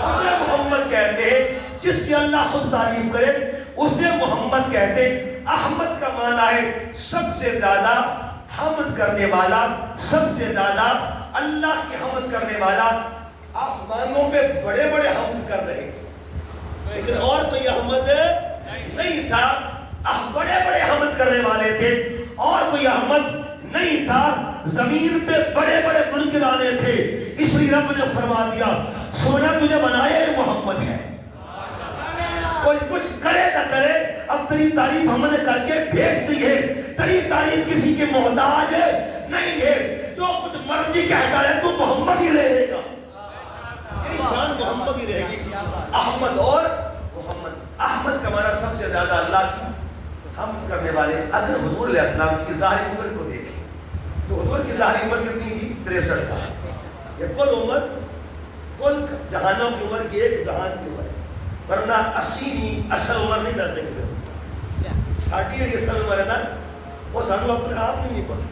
اسے محمد کہتے ہیں. جس کی اللہ خود تعریف کرے اسے محمد کہتے ہیں. احمد کا معنی ہے سب سے زیادہ حمد کرنے والا, سب سے زیادہ اللہ کی حمد کرنے والا. آسمانوں پہ بڑے بڑے حمد کر رہے تھے, لیکن اور تو یہ حمد نہیں تھا. بڑے بڑے حمد کرنے والے تھے اور کوئی احمد نہیں تھا. زمین پہ بڑے بڑے منکرانے تھے, اس لیے رب نے فرما دیا سونا تجھے بنایا یہ محمد ہے. کوئی کچھ کرے نہ کرے, اب تیری تعریف ہم نے کر کے بھیج دی ہے. تیری تعریف کسی کے محتاج نہیں ہے. جو کچھ مرضی کہتا رہے تو محمد ہی رہے گا, تیری شان محمد ہی رہے گی. احمد اور محمد. احمد کا معنی سب سے زیادہ اللہ کی حمد کرنے والے. اگر حضور علیہ السلام کی ظاہری عمر کو دیکھیں تو حضور کی ظاہری عمر کتنی تھی؟ 63 سال. یہ کل عمر, کل جہانوں کی عمر کی ایک جہان کی عمر ہے, ورنہ 80 نہیں, اصل عمر نہیں دس دیکھتے. 60 اصل عمر ہے نا, وہ سانو اپنے آپ نہیں پتہ.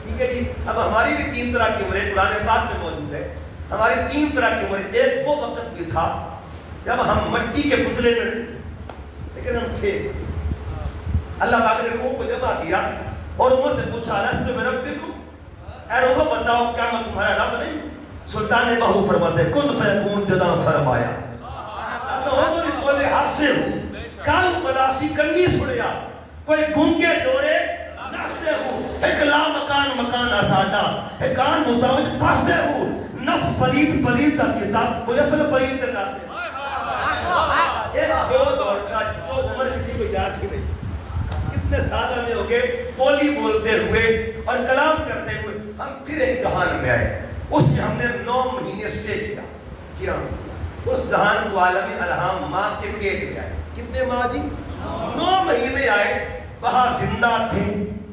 ٹھیک ہے جی. اب ہماری بھی 3 طرح کی عمریں قرآن پاک میں موجود ہے. ہماری 3 طرح کی عمر. ایک وہ وقت بھی تھا جب ہم مٹی کے پتلے میں نہیں تھے لیکن ہم تھے. اللہ پاک نے روح کو جمع کیا اور عمر سے پوچھا الست بربکم، اے روح بتاؤ کیا میں تمہارا رب نہیں؟ سلطان بہو فرماتے کن فیکون جدا فرمایا ایسا ہو تو نہیں کولے حادثے ہو کال مداسی کنی سڑیا کوئی گنگے ڈورے ناستے ہو ایک لا مکان مکان آسادہ ایک آن متاوج پاسے ہو نفس پلید پلید تا کتاب کوئی اصل پلید تا ناستے ایک دو دور کا جو عمر کسی کو یاد ہی نہیں. کتنے سال ہمیں ہو گئے بولی بولتے ہوئے اور کلام کرتے ہوئے. ہم پھر ایک دہان میں آئے. اس میں ہم نے 9 مہینے سٹے کیا. اس دہان کو عالمی الہام ماں کے پیٹ میں آئے. کتنے ماہ جی؟ 9 مہینے آئے. وہاں زندہ تھے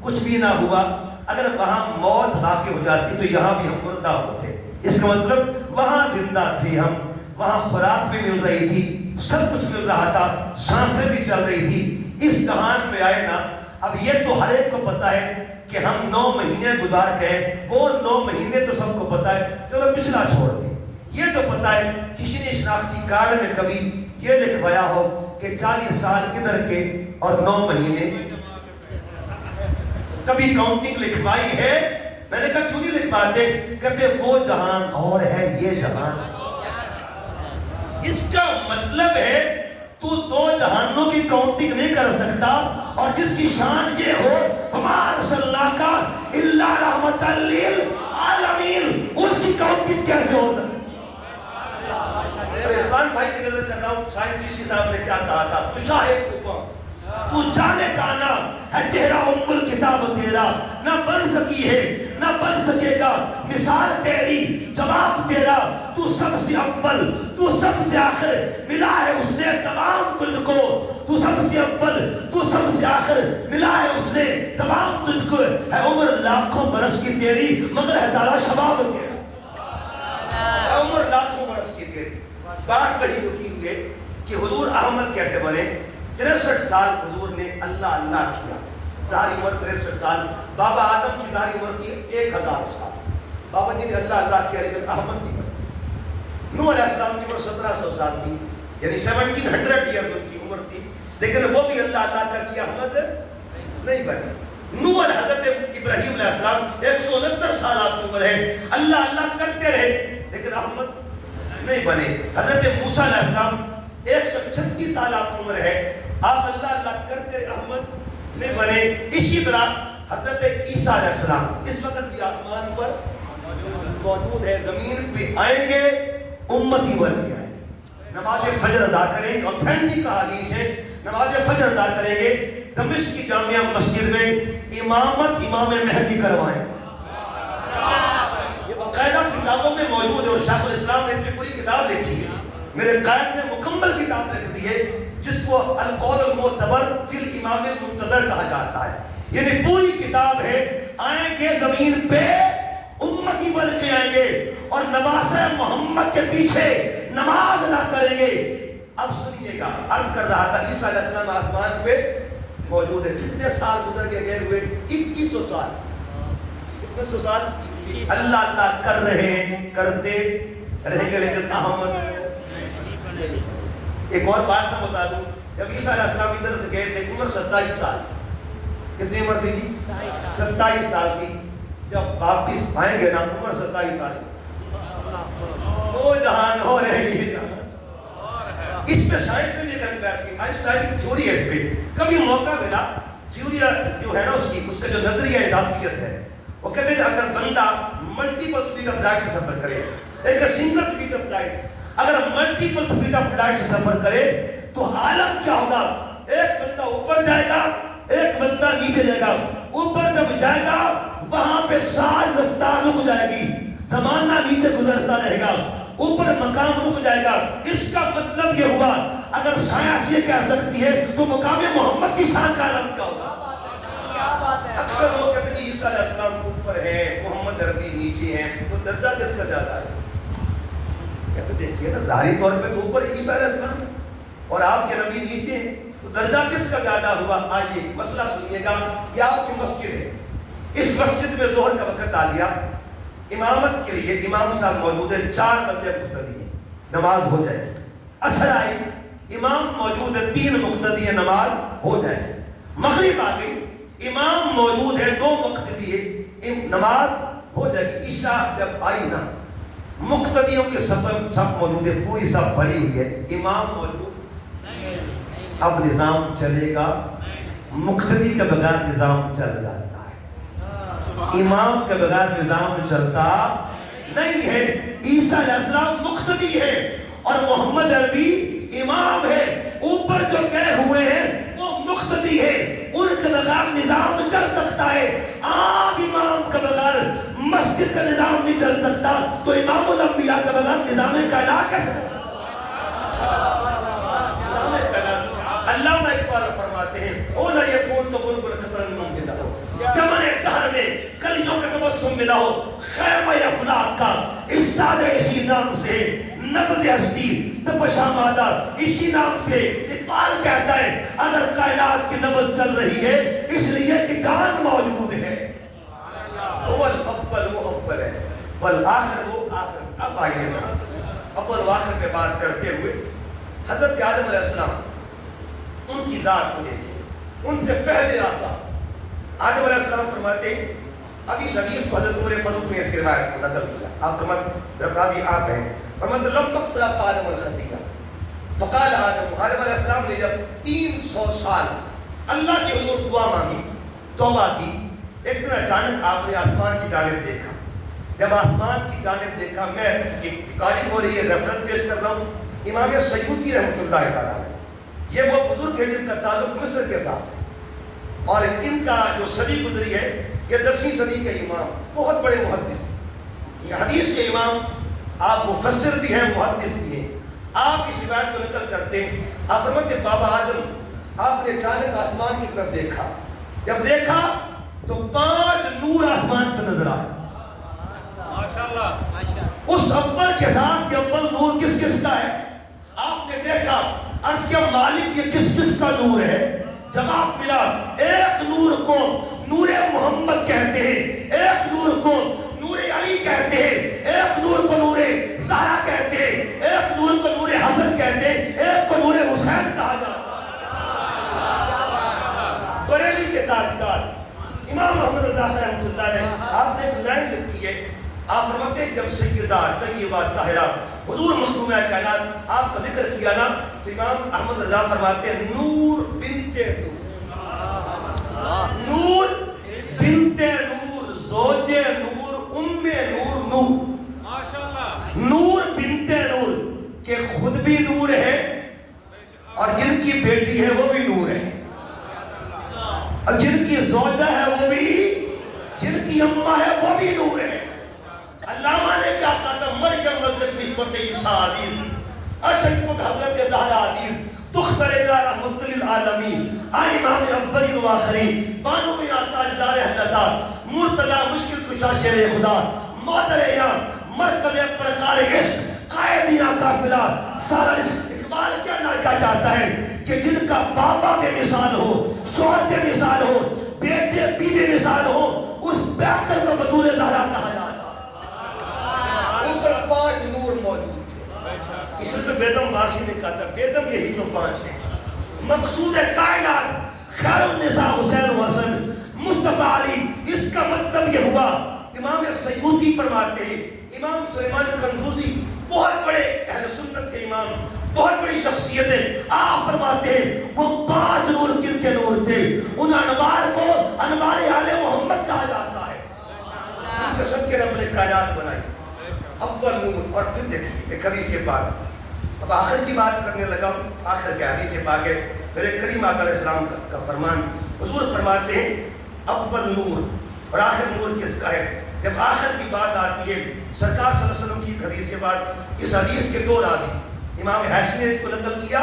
کچھ بھی نہ ہوا. اگر وہاں موت واقع ہو جاتی تو یہاں بھی ہم مردہ ہوتے. اس کا مطلب وہاں زندہ تھے ہم. وہاں خوراک بھی مل رہی تھی، سب کچھ مل رہا تھا، سانسیں بھی چل رہی تھی. اس دہان میں آئے نا. اب یہ تو ہر ایک کو پتا ہے کہ ہم 9 مہینے گزار گئے. وہ 9 مہینے تو سب کو پتا ہے. چلو پچھلا چھوڑ دیں. یہ تو پتا ہے کسی نے شناختی کارڈ میں کبھی یہ لکھوایا ہو کہ 40 سال ادھر کے اور 9 مہینے. کبھی کاؤنٹنگ لکھوائی ہے؟ میں نے کہا کیوں نہیں لکھواتے؟ کہتے وہ جہان اور ہے یہ جہان. اس کا مطلب ہے تو 2 جہانوں کی کاؤنٹنگ نہیں کر سکتا. اور جس کی شان یہ ہو وما ارسلناک الا رحمۃ للعالمین، اس کی کاؤنٹنگ کیسے ہو سکتی؟ عرفان بھائی کی نظر کر رہا ہوں. سائنٹسٹ صاحب نے کیا کہا تھا؟ تو شاہد کو تو جانے کا نام ہے چہرہ ام الکتاب تیرا، نہ بن سکی ہے نہ بن سکے گا. مثال تیری جواب تیرا، تو سب سے اول تو سب سے آخر، ملا ہے اس نے تمام تجھ کو. تو سب سے اول تو سب سے آخر، ملا ہے اس نے تمام تجھ کو. ہے عمر لاکھوں برس کی تیری مگر ہے تارا شباب تیرا. ہے عمر لاکھوں برس کی تیری. بات وہی رکی ہوئے کہ حضور احمد کیسے بنے. 63 سال حضور نے اللہ اللہ کیا. ظاہری عمر 63 سال. بابا آدم کی ظاہری عمر تھی 1000 سال. بابا جی نے اللہ اللہ کیا لیکن احمد نہیں بنے. نوح علیہ السلام کی عمر 1700 سال تھی، یعنی 1700 ایئر ان کی عمر تھی، لیکن وہ بھی اللہ اللہ کر کے احمد نہیں بنے. نوح حضرت ابراہیم علیہ السلام 169 سال آپ کی عمر ہے، اللہ اللہ کرتے رہے لیکن احمد نہیں بنے. حضرت موسیٰ علیہ السلام 136 سال آپ کی عمر ہے، آپ اللہ اللہ کرتے رہے احمد نہیں بنے. اسی طرح حضرت عیسیٰ علیہ السلام اس وقت بھی آسمان پر موجود ہے، زمین پہ آئیں گے امتی بن کے آئیں گے. نماز فجر ادا کریں گے. اوتھینٹک حدیث ہے، نماز فجر ادا کریں گے. دمشق کی جامعہ مسجد میں امامت امام مہدی کروائیں. یہ باقاعدہ کتابوں میں موجود ہے اور شیخ الاسلام نے اس میں پوری کتاب لکھی ہے. میرے قائد نے مکمل کتاب لکھ دی ہے جس کو القول المعتبر فی الامام المنتظر کہا جاتا ہے. یعنی پوری کتاب ہے. آئیں گے زمین پہ امتی بن کے آئیں گے اور نماز محمد کے پیچھے نماز ادا کریں گے. اب سنیے گا، عرض کر رہا تھا عیسیٰ علیہ السلام آسمان پہ موجود ہے. کتنے سال گزر کے گئے ہوئے؟ 2100 سال. کتنے سو سال اللہ اللہ کر رہے ہیں، کرتے رہ گئے لیکن احمد. ایک اور بات میں بتا دوں، جب عیسیٰ علیہ السلام ادھر سے گئے تھے عمر 27 سال تھی. کتنی عمر تھی جی؟ 27 سال کی. جب واپس آئیں گے نا عمر 27 سال وہ جہان ہو رہی ہے. اس پہ سائنس میں بھی ایک بحث کی. آئنسٹائن کی تھیوری ہے اس پہ. کبھی موقع ملا تھیوری جو ہے نا اس کا جو نظریہ اضافیت ہے وہ کہتے ہیں اگر بندہ ملٹیپل سپیڈ آف لائٹ سے سفر کرے، ایک سنگل سپیڈ آف لائٹ اگر ملٹیپل سپیڈ آف لائٹ سے سفر کرے تو عالم کیا ہوگا؟ ایک بندہ اوپر جائے گا، ایک بندہ نیچے جائے گا. اوپر جب جائے گا وہاں پہ ساری رفتار رک جائے گی، زمانہ نیچے گزرتا رہے گا. اوپر مقام رک جائے گا. اس کا مطلب یہ ہوا اگر سائنس یہ کہہ سکتی ہے تو مقام محمد کی شان کا عالم کیا ہوگا؟ اکثر لوگ کہتے ہیں کہ عیسیٰ علیہ السلام اوپر ہے، محمد عربی نیچے ہیں، تو درجہ کس کا زیادہ ہے؟ کہتے دیکھیے نا ظاہری طور پہ تو اوپر عیسیٰ علیہ السلام اور آپ کے نبی نیچے ہیں، تو درجہ کس کا زیادہ ہوا؟ آئیے مسئلہ سنیے گا. یہ آپ کی مسجد ہے، اس مسجد میں ظہر کا وقت آ گیا. امامت کے لیے امام صاحب موجود ہے، 4 بندے مقتدی ہیں، نماز ہو جائے گی۔ اثر آئی امام موجود ہے، 3 مقتدی ہیں، نماز ہو جائے گی۔ مغرب آ گئی، امام موجود ہے، 2 مقتدی ہے، نماز ہو جائے گی۔ عشاء جب آئی نا، مقتدیوں کے صف موجود ہے، پوری صف بھری ہوئی ہے، امام موجود نہیں، اب نظام چلے گا؟ مقتدی کے بغیر نظام چل جاتا ہے، امام کے بغیر نظام چلتا نہیں ہے۔ عیسیٰ علیہ السلام مقتدی ہے اور محمد عربی امام ہے، اوپر جو گئے ہوئے ہیں وہ مقتدی ہے، ان کے بغیر نظام چل سکتا ہے۔ عام امام کے بغیر مسجد کا نظام نہیں چل سکتا، تو امام الانبیاء کے بغیر نظام کائنات کیسے؟ نظام کائنات علامہ اقبال فرماتے ہیں اولا یکون تو بلبل قطرن ممکن ہو، چمن دہر میں کلیوں کا تبسم ملا ہو، خیمہ افلاق کا استاد اسی نام سے نبض ہستی تپشا مادہ اسی نام سے۔ اقبال کہتا ہے اگر کائنات کی نبض چل رہی ہے اس لیے کہ کان موجود ہے، اول وہ اول ہے والآخر وہ آخر۔ اب آئیے نا اول و آخر پہ بات کرتے ہوئے حضرت آدم علیہ السلام ان کی ذات کو دیکھیں، ان سے پہلے آتا آدم علیہ السلام فرماتے ہیں، ابھی اس حدیث کو حضرت عمر فاروق نے اس کی روایت کو نقل کیا، آپ فرماتے راوی آپ ہیں، فرماتے لم اقترف آدم الخطیہ فقال آدم علیہ السلام نے جب 300 سال اللہ کے حضور دعا مانگی، توبہ کی، ایک دن اچانک آپ نے آسمان کی جانب دیکھا۔ جب آسمان کی جانب دیکھا، میں ریکارڈنگ ہو رہی ہے، ریفرنس پیش کر رہا ہوں، امام سیوطی رحمۃ اللہ تعالیٰ ہے، یہ وہ بزرگ ہے جن کا تعلق مصر کے ساتھ ہے، اور ان کا جو صدی گزری ہے یہ 10ویں صدی کے امام، بہت بڑے محدث، یہ حدیث کے امام، آپ مفسر بھی ہیں، محدث بھی ہیں۔ آپ اس روایت کو نقل کرتے ہیں، آپ فرماتے ہیں بابا آدم آپ نے اچانک آسمان کی طرف دیکھا، جب دیکھا تو 5 نور آسمان پہ نظر آئے۔ اس اول کے ساتھ یہ اول نور کس کس کا ہے؟ آپ نے دیکھا، عرض کیا مالک یہ کس کس کا نور ہے؟ جواب ملا ایک نور کو نور محمد کہتے ہیں، ایک نور کو نور علی کہتے ہیں، ایک نور کو نور زہرا کہتے ہیں، ایک نور کو نور حسن کہتے ہیں، ایک کو نور حسین کہا جاتا ہے۔ بریلی کے تاجدار امام محمد رضا رحمۃ اللہ علیہ، آپ نے ایک لائن لکھی ہے، آپ فرماتے ہیں جب سیدہ طیبہ طاہرہ حضور مصدومہ کائنات آپ کا ذکر کیا نا، تو امام احمد رضا فرماتے ہیں نور بنت نور، نور بنت نور، زوج نور، ام نور، نور، نور بنت نور کہ خود بھی نور ہے اور جن کی بیٹی ہے وہ بھی نور ہے، اور جن کی زوجہ ہے وہ بھی، جن کی اماں ہے وہ بھی نور ہے۔ علامہ نے کیا کہا تھا، مریم نزدیک نسبت عیسیٰ عزیز، اشرفت حضرت زہرا عزیز، تختر الہ رحمت للعالمین، امام اولین و آخرین، بانو یا تاجدار اہلتا، مرتضی مشکل کشا شیر خدا، مادر یا مرکز پرکار عشق، قائدینہ قافلہ سارا رزق۔ اقبال کیا ناکہ چاہتا ہے کہ جن کا بابا بے مثال ہو، شوہر بے مثال ہو، بیٹے بھی بے مثال ہو، اس بیعتر کو بطول زہرا کہا جاتا ہے۔ اوپر 5 نور موجود تھے، اس لیے بیدم بارشی نے کہا تھا بیدم یہی تو 5 ہیں۔ مقصود کائنات خیر النساء حسین و حسن مصطفیٰ علی، اس کا مطلب یہ ہوا۔ امام سیوطی فرماتے ہیں، امام سلیمان قندوزی بہت بڑے اہل سنت کے امام، بہت بڑی شخصیت ہے، آپ فرماتے ہیں وہ 5 نور کن کے نور تھے، ان انوار کو انوار آل محمد کہا جاتا ہے، ان کے صدقے رب نے کائنات بنائی۔ اول نور، اور پھر دیکھیے ایک حدیث پاک، اب آخر کی بات کرنے لگا ہوں، آخر کے حدیث پاک ہے میرے کریم آقا علیہ السلام کا فرمان، حضور فرماتے ہیں اول نور اور آخر نور کس کا ہے؟ جب آخر کی بات آتی ہے، سرکار صلی اللہ علیہ وسلم کی حدیث سے بات، اس حدیث کے 2 راوی، امام حیثمی نے اس کو نقل کیا،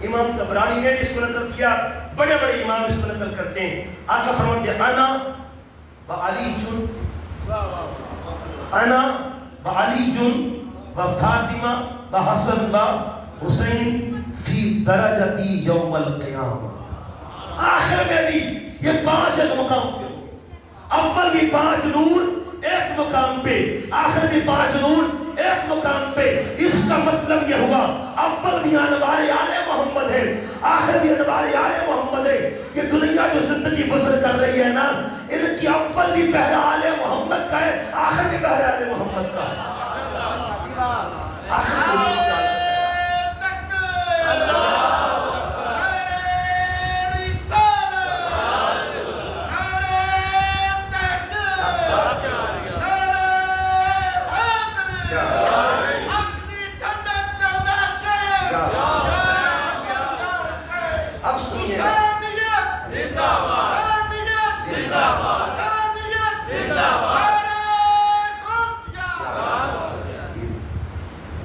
امام طبرانی نے بھی اس کو نقل کیا، بڑے بڑے امام اس کو نقل کرتے ہیں۔ آقا فرماتے ہیں انا و علی جن، انا و علی جن و فاطمہ و حسن و حسین فی درجتی یوم القیامہ۔ آخر میں بھی یہ 5 ایک مقام پہ، اول بھی 5 نور، ایک مقام پہ، آخر میں 5 نور ایک مقام پہ. اس کا مطلب یہ ہوا اول بھی آنے والے آل محمد ہے، آخر بھی آنے والے آل محمد ہے. یہ دنیا جو زندگی بسر کر رہی ہے نا، ان کی اول بھی پہلا آل محمد کا ہے، آخر بھی پہلا آل محمد کا ہے. آخر بھی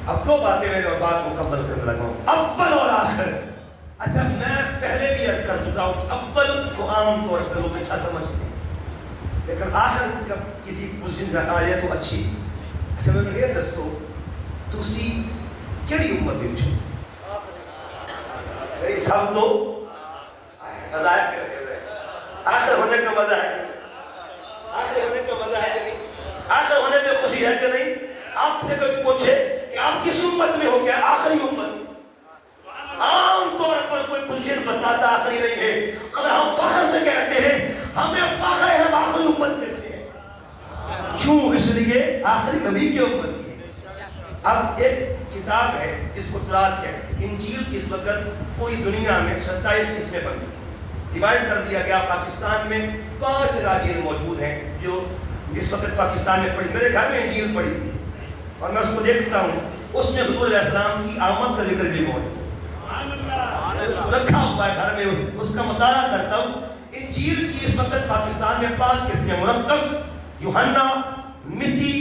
اب 2 باتیں میں نے اور بات مکمل کرنے لگا ہوں. اول اور آخر. اچھا میں پہلے بھی عرض کر چکا ہوں کہ اول کو عام طور پر لوگ اچھا سمجھتے ہیں، لیکن آخر جب کسی پوزیشن کا آ جائے تو اچھی. اچھا میں نے یہ دسو تسی کیڑی امت وچ ہو؟ میری سب تو مزہ ہے کہ نہیں؟ آخر ہونے کا مزہ ہے، آخر ہونے کا مزہ ہے کہ نہیں؟ آخر ہونے میں خوشی ہے کہ نہیں؟ آپ سے کوئی پوچھے کہ آپ کس امت میں ہو، کیا آخری امت؟ عام طور پر کوئی پوزیشن بتاتا آخری نہیں ہے، اگر ہم فخر سے کہتے ہیں ہمیں فخر ہے ہم آخری امت میں سے ہیں. کیوں؟ اس لیے آخری نبی کی امت کی ہے. اب ایک کتاب ہے جس کو تراج کہتے ہیں، انجیل کی اس وقت پوری دنیا میں 27 قسمیں بن چکی ہیں. ڈیوائڈ کر دیا گیا. پاکستان میں 5 انجیل موجود ہیں جو اس وقت پاکستان میں پڑھی. میرے گھر میں انجیل پڑھی اور میں اس کو دیکھتا ہوں، اس میں حضور علیہ السلام کی آمد کا ذکر بھی موجود اس کو رکھا ہوا ہے گھر میں، اس کا مطالعہ کرتا ہوں. انجیل کی اس وقت پاکستان میں 5 قسمیں: مرقس، یوحنا، متی،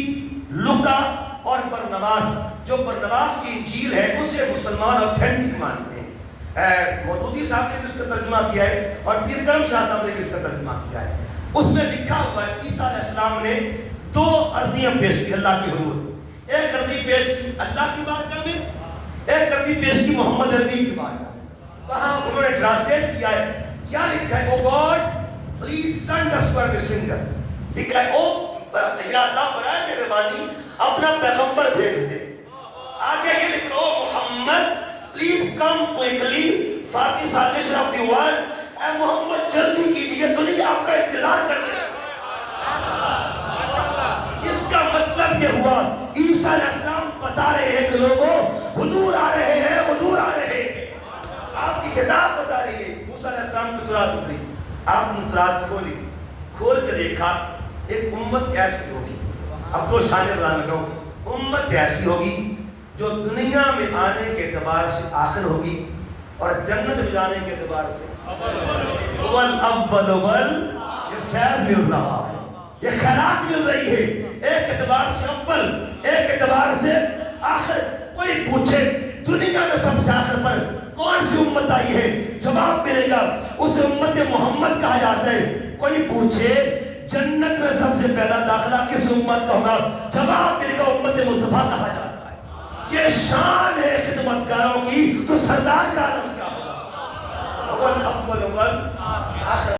لوکا اور برنباس. جو برنباس کی انجیل ہے اسے مسلمان اوتھینٹک مانتے ہیں. مودودی صاحب نے بھی اس کا ترجمہ کیا ہے اور پیر کرم شاہ صاحب نے بھی اس کا ترجمہ کیا ہے. اس میں لکھا ہوا ہے عیسیٰ علیہ السلام نے 2 عرضیاں پیش کی اللہ کی حضور. ایک عرضی پیش کی اللہ کی بارگاہ میں، ایک عرضی پیش کی محمد عربی کی بارگاہ میں. وہاں انہوں نے ٹرانسلیٹ کیا ہے. کیا لکھا ہے؟ Oh God please send us to a messenger. لکھا ہے یا اللہ برائے مہربانی اپنا پیغمبر بھیج دے. آگے یہ لکھا oh Muhammad please come quickly for the salvation of the world. اے محمد جلدی کیجیے، دنیا آپ کا انتظار کر رہی ہے. اس کا مطلب یہ ہوا عیسیٰ علیہ السلام بتا رہے ہیں کہ لوگوں حضور آ رہے ہیں، حضور آ رہے ہیں. آپ کی کتاب بتا رہی ہے. موسیٰ علیہ السلام کی تورات اتری، آپ نے تورات کھولی، کھول کے دیکھا ایک امت ایسی ہوگی. اب 2 شانے بتانے لگا ہوں. امت ایسی ہوگی جو دنیا میں آنے کے اعتبار سے آخر ہوگی اور جنت میں جانے کے اعتبار سے اول. یہ فیض مل رہا ہے، یہ خیرات مل رہی ہے. ایک اعتبار سے اول، ایک اعتبار سے آخر. کوئی پوچھے دنیا میں سب سے آخر پر کون سی امت آئی ہے، جواب ملے گا اسے امت محمد کہا جاتا ہے. کوئی پوچھے جنت میں سب سے پہلا داخلہ کس امت کا ہوگا، جواب ملے گا امت مصطفیٰ کہا جاتا ہے. یہ شان ہے خدمتگاروں کی، تو سردار کا عالم کیا ہوگا. اول آخر